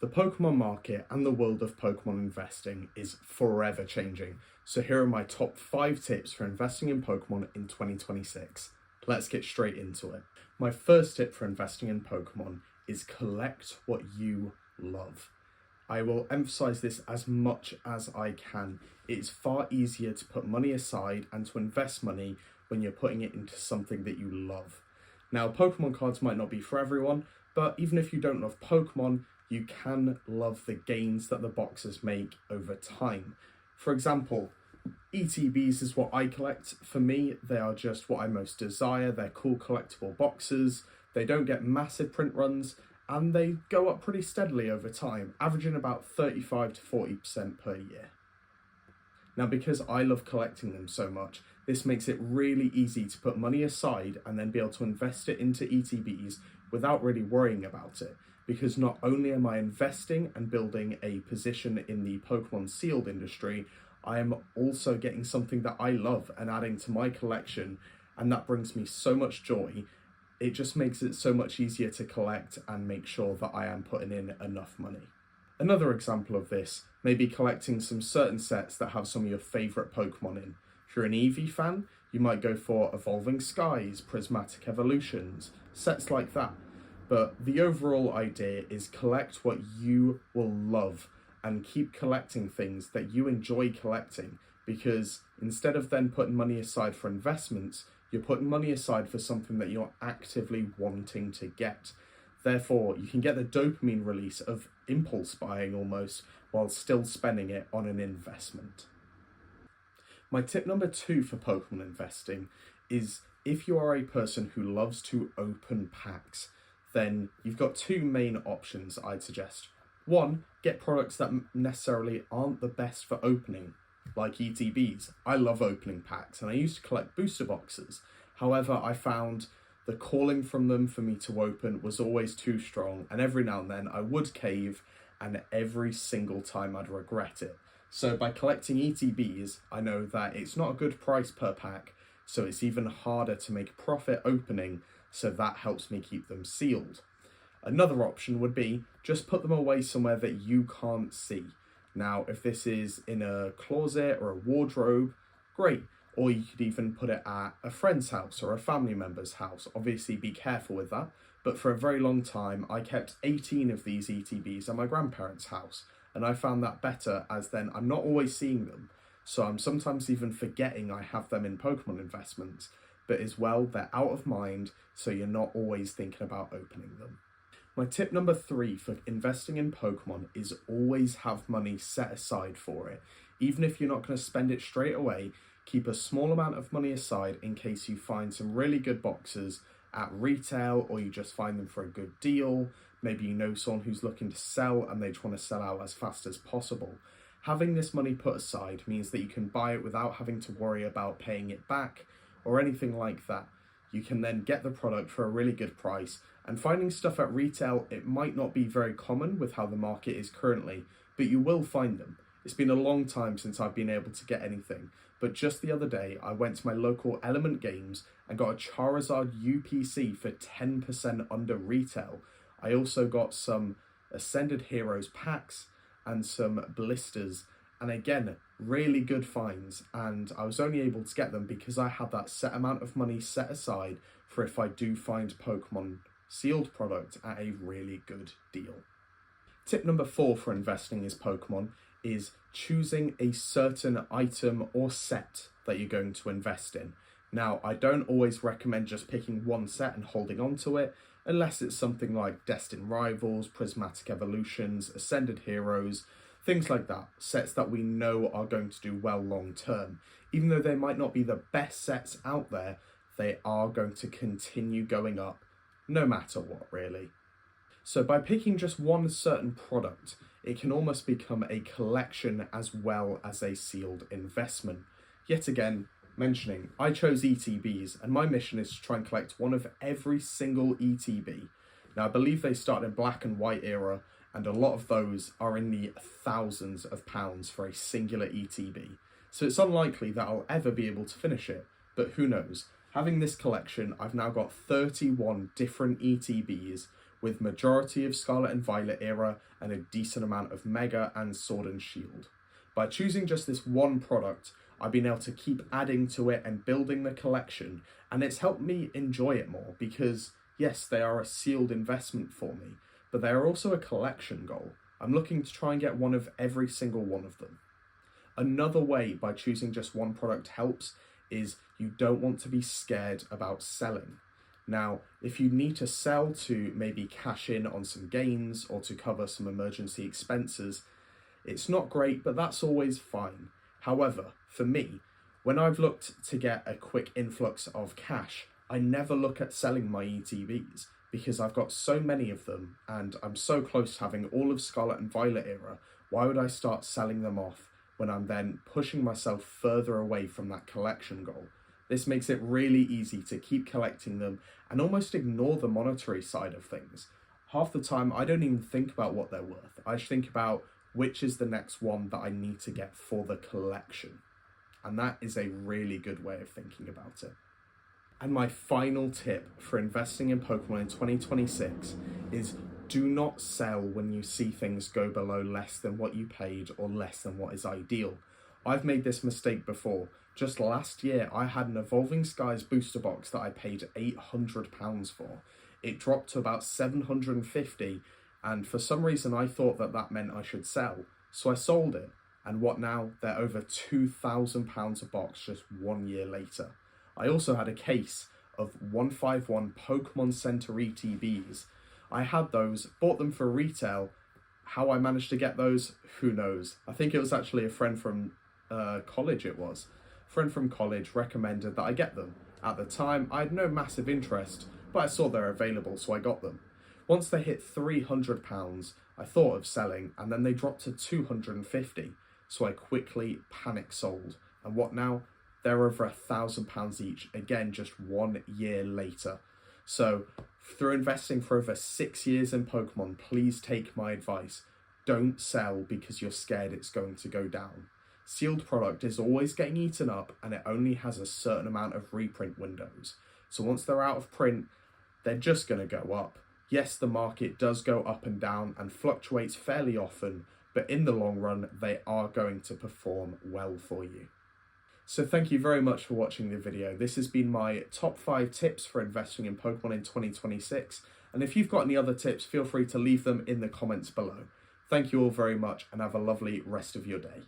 The Pokemon market and the world of Pokemon investing is forever changing. So here are my top 5 tips for investing in Pokemon in 2026. Let's get straight into it. My first tip for investing in Pokemon is collect what you love. I will emphasize this as much as I can. It's far easier to put money aside and to invest money when you're putting it into something that you love. Now, Pokemon cards might not be for everyone, but even if you don't love Pokemon, you can love the gains that the boxes make over time. For example, ETBs is what I collect. For me, they are just what I most desire. They're cool collectible boxes. They don't get massive print runs, and they go up pretty steadily over time, averaging about 35 to 40% per year. Now, because I love collecting them so much, this makes it really easy to put money aside and then be able to invest it into ETBs without really worrying about it. Because not only am I investing and building a position in the Pokemon sealed industry, I am also getting something that I love and adding to my collection, and that brings me so much joy. It just makes it so much easier to collect and make sure that I am putting in enough money. Another example of this may be collecting some certain sets that have some of your favourite Pokemon in. If you're an Eevee fan, you might go for Evolving Skies, Prismatic Evolutions, sets like that. But the overall idea is collect what you will love and keep collecting things that you enjoy collecting, because instead of then putting money aside for investments, you're putting money aside for something that you're actively wanting to get. Therefore, you can get the dopamine release of impulse buying almost while still spending it on an investment. My tip number 2 for Pokemon investing is if you are a person who loves to open packs, then you've got 2 main options I'd suggest. One, get products that necessarily aren't the best for opening, like ETBs. I love opening packs and I used to collect booster boxes. However, I found the calling from them for me to open was always too strong, and every now and then I would cave, and every single time I'd regret it. So by collecting ETBs, I know that it's not a good price per pack, so it's even harder to make a profit opening, so that helps me keep them sealed. Another option would be just put them away somewhere that you can't see. Now, if this is in a closet or a wardrobe, great. Or you could even put it at a friend's house or a family member's house. Obviously, be careful with that. But for a very long time, I kept 18 of these ETBs at my grandparents' house. And I found that better, as then I'm not always seeing them. So I'm sometimes even forgetting I have them in Pokemon investments. But as well, they're out of mind, so you're not always thinking about opening them. My tip number 3 for investing in Pokemon is always have money set aside for it. Even if you're not going to spend it straight away, keep a small amount of money aside in case you find some really good boxes at retail, or you just find them for a good deal. Maybe you know someone who's looking to sell and they just want to sell out as fast as possible. Having this money put aside means that you can buy it without having to worry about paying it back or anything like that. You can then get the product for a really good price, and finding stuff at retail, it might not be very common with how the market is currently, but you will find them. It's been a long time since I've been able to get anything, but just the other day I went to my local Element Games and got a Charizard UPC for 10% under retail. I also got some Ascended Heroes packs and some blisters, and again, really good finds, and I was only able to get them because I had that set amount of money set aside for if I do find Pokemon sealed product at a really good deal. Tip number 4 for investing in Pokemon is choosing a certain item or set that you're going to invest in. Now, I don't always recommend just picking one set and holding on to it, unless it's something like Destined Rivals, Prismatic Evolutions, Ascended Heroes, things like that, sets that we know are going to do well long term. Even though they might not be the best sets out there, they are going to continue going up, no matter what really. So by picking just one certain product, it can almost become a collection as well as a sealed investment. Yet again, mentioning, I chose ETBs, and my mission is to try and collect one of every single ETB. Now, I believe they started in Black and White era, and a lot of those are in the thousands of pounds for a singular ETB. So it's unlikely that I'll ever be able to finish it, but who knows. Having this collection, I've now got 31 different ETBs with majority of Scarlet and Violet era and a decent amount of Mega and Sword and Shield. By choosing just this one product, I've been able to keep adding to it and building the collection, and it's helped me enjoy it more because, yes, they are a sealed investment for me, but they are also a collection goal. I'm looking to try and get one of every single one of them. Another way by choosing just one product helps is you don't want to be scared about selling. Now, if you need to sell to maybe cash in on some gains or to cover some emergency expenses, it's not great, but that's always fine. However, for me, when I've looked to get a quick influx of cash, I never look at selling my ETBs because I've got so many of them and I'm so close to having all of Scarlet and Violet era. Why would I start selling them off when I'm then pushing myself further away from that collection goal? This makes it really easy to keep collecting them and almost ignore the monetary side of things. Half the time, I don't even think about what they're worth. I just think about which is the next one that I need to get for the collection. And that is a really good way of thinking about it. And my final tip for investing in Pokemon in 2026 is do not sell when you see things go below less than what you paid or less than what is ideal. I've made this mistake before. Just last year, I had an Evolving Skies booster box that I paid £800 for. It dropped to about $750, and for some reason I thought that that meant I should sell. So I sold it, and what now? They're over £2,000 a box just 1 year later. I also had a case of 151 Pokemon Center ETBs. I had those, bought them for retail. How I managed to get those, who knows? I think it was actually a friend from college friend from college recommended that I get them. At the time, I had no massive interest, but I saw they're available, so I got them. Once they hit £300, I thought of selling, and then they dropped to £250, so I quickly panic sold. And what now? They're over £1,000 each, again, just 1 year later. So, through investing for over 6 years in Pokemon, please take my advice. Don't sell because you're scared it's going to go down. Sealed product is always getting eaten up and it only has a certain amount of reprint windows. So once they're out of print, they're just going to go up. Yes, the market does go up and down and fluctuates fairly often, but in the long run, they are going to perform well for you. So thank you very much for watching the video. This has been my top 5 tips for investing in Pokemon in 2026. And if you've got any other tips, feel free to leave them in the comments below. Thank you all very much and have a lovely rest of your day.